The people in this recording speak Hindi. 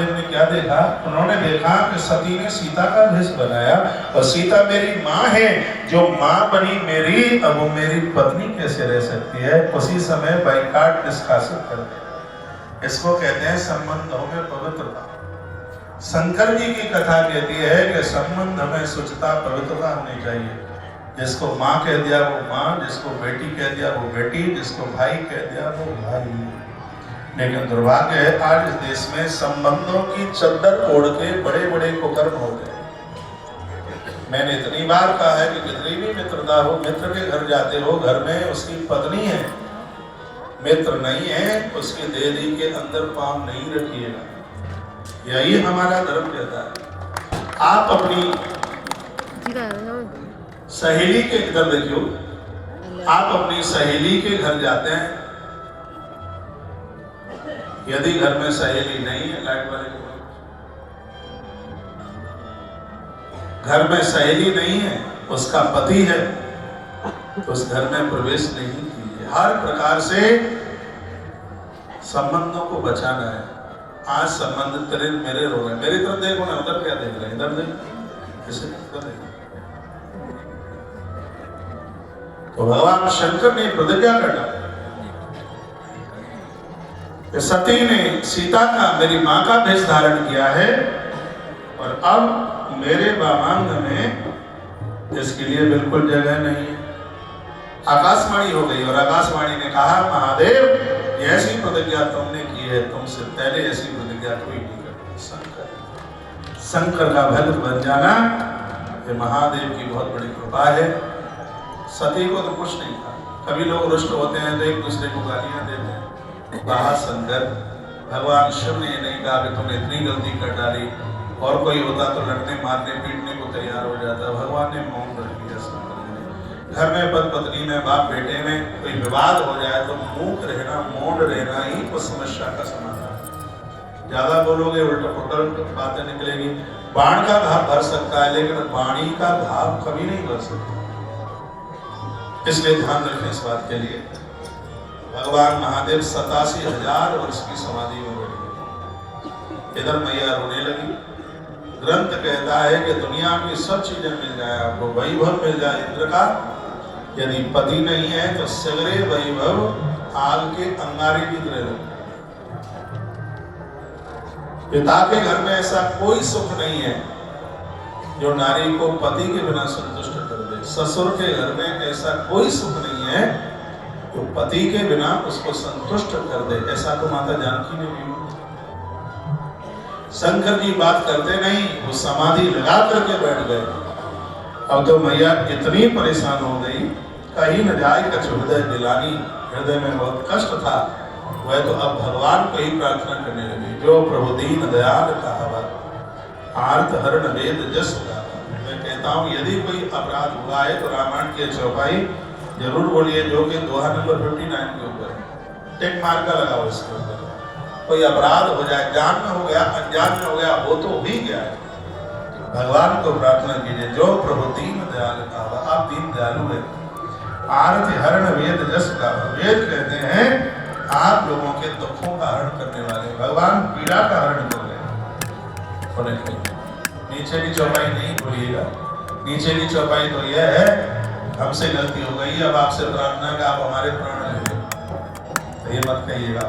उन्होंने देखा कि सती ने सीता का भेष बनाया और सीता मेरी माँ है, जो माँ बनी मेरी, अब वो मेरी पत्नी कैसे रह सकती है। उसी समय बाइकाट निष्कासित कर दिया। इसको कहते हैं संबंधों में पवित्रता। शंकर जी की कथा कहती है कि संबंध में शुचिता पवित्रता होनी चाहिए। जिसको माँ कह दिया वो माँ, जिसको बेटी कह दिया वो बेटी, जिसको भाई कह दिया वो भाई। लेकिन दुर्भाग्य है आज इस देश में संबंधों की चद्दर ओढ़ के बड़े बड़े कुकर्म हो गए। मैंने इतनी बार कहा है कि जितनी भी मित्रता हो, मित्र के घर जाते हो, घर में उसकी पत्नी है, मित्र नहीं है, उसके देहरी के अंदर पाँव नहीं रखिएगा। यही हमारा धर्म कहता है। आप अपनी सहेली के इधर देखियो, आप अपनी सहेली के घर जाते हैं, यदि घर में सहेली नहीं है, लाइट वाले घर में सहेली नहीं है, उसका पति है, तो उस घर में प्रवेश नहीं कीजिए। हर प्रकार से संबंधों को बचाना है। आज संबंध तेरे मेरे रो रहे, मेरी तरफ देखो ना, उधर क्या देख रहे हैं, इधर देखो, इसे देखो। तो भगवान शंकर ने प्रतिज्ञा करना, सती ने सीता का, मेरी माँ का भेष धारण किया है और अब मेरे वामांग में इसके लिए बिल्कुल जगह नहीं है। आकाशवाणी हो गई और आकाशवाणी ने कहा, महादेव ऐसी प्रतिज्ञा तुमने की है, तुमसे पहले ऐसी प्रतिज्ञा कोई नहीं करती। शंकर का भक्त बन जाना ये महादेव की बहुत बड़ी कृपा है। सती को तो कुछ नहीं था। कभी लोग रुष्ट होते हैं तो एक दूसरे को गालियां देते हैं। शंकर भगवान शिव ने नहीं कहा कि तुमने इतनी गलती कर डाली, और कोई होता तो लड़ने मारने पीटने को तैयार हो जाता। भगवान ने मौन रख दिया। घर में पति पत्नी में, बाप बेटे में कोई विवाद हो जाए तो मूक रहना, मौन रहना ही उस समस्या का समाधान। ज्यादा बोलोगे उल्टा पुल्टा बातें निकलेगी। बाण का घाव भर सकता है लेकिन वाणी का घाव कभी नहीं भर सकता। इसलिए ध्यान रखें इस बात के लिए। भगवान महादेव 87,000 वर्ष की समाधि में बैठे। इधर मैया रोने लगी। ग्रंथ कहता है कि दुनिया की सब चीजें मिल जाए आपको, वैभव मिल जाए इंद्र का, यदि पति नहीं है तो सगरे वैभव आग के अंगारे की तरह। पिता के घर में ऐसा कोई सुख नहीं है जो नारी को पति के बिना संतुष्ट कर दे। ससुर के घर में ऐसा कोई सुख नहीं है जो पति के बिना उसको संतुष्ट कर दे। ऐसा तो माता जानकी ने भी। शंकर जी बात करते नहीं, वो समाधि लगा करके बैठ गए। अब तो मैया इतनी परेशान हो गई, कहीं न जाए कछ हृदय दिलानी। हृदय में बहुत कष्ट था, वह तो अब भगवान को ही प्रार्थना करने लगी। जो प्रभु दीन दयाल कहावत, आर्त हरण वेद जस गावत। मैं कहता हूँ यदि कोई अपराध हुआ है तो रामायण की चौपाई जरूर बोलिए, जो कि दोहा नंबर 59 के ऊपर टिक मार का लगाओ इसके ऊपर। कोई अपराध हो जाए, जान में हो गया, अनजान में हो गया, वो तो ही गया है। भगवान को प्रार्थना कीजिए, जो प्रभु दीन दयाल कहावत। आप दीन दयालु है। आरती हरण वेद जस गावत। वेद कहते हैं आप लोगों के दुखों का हरण करने वाले। भगवान पीड़ा का हरण कर रहे। नीचे की चौपाई नहीं बोलिएगा। नीचे की चौपाई तो यह है, हमसे गलती हो गई, अब आपसे प्रार्थना का आप हमारे प्राण ले लो, तो ये मत कहिएगा।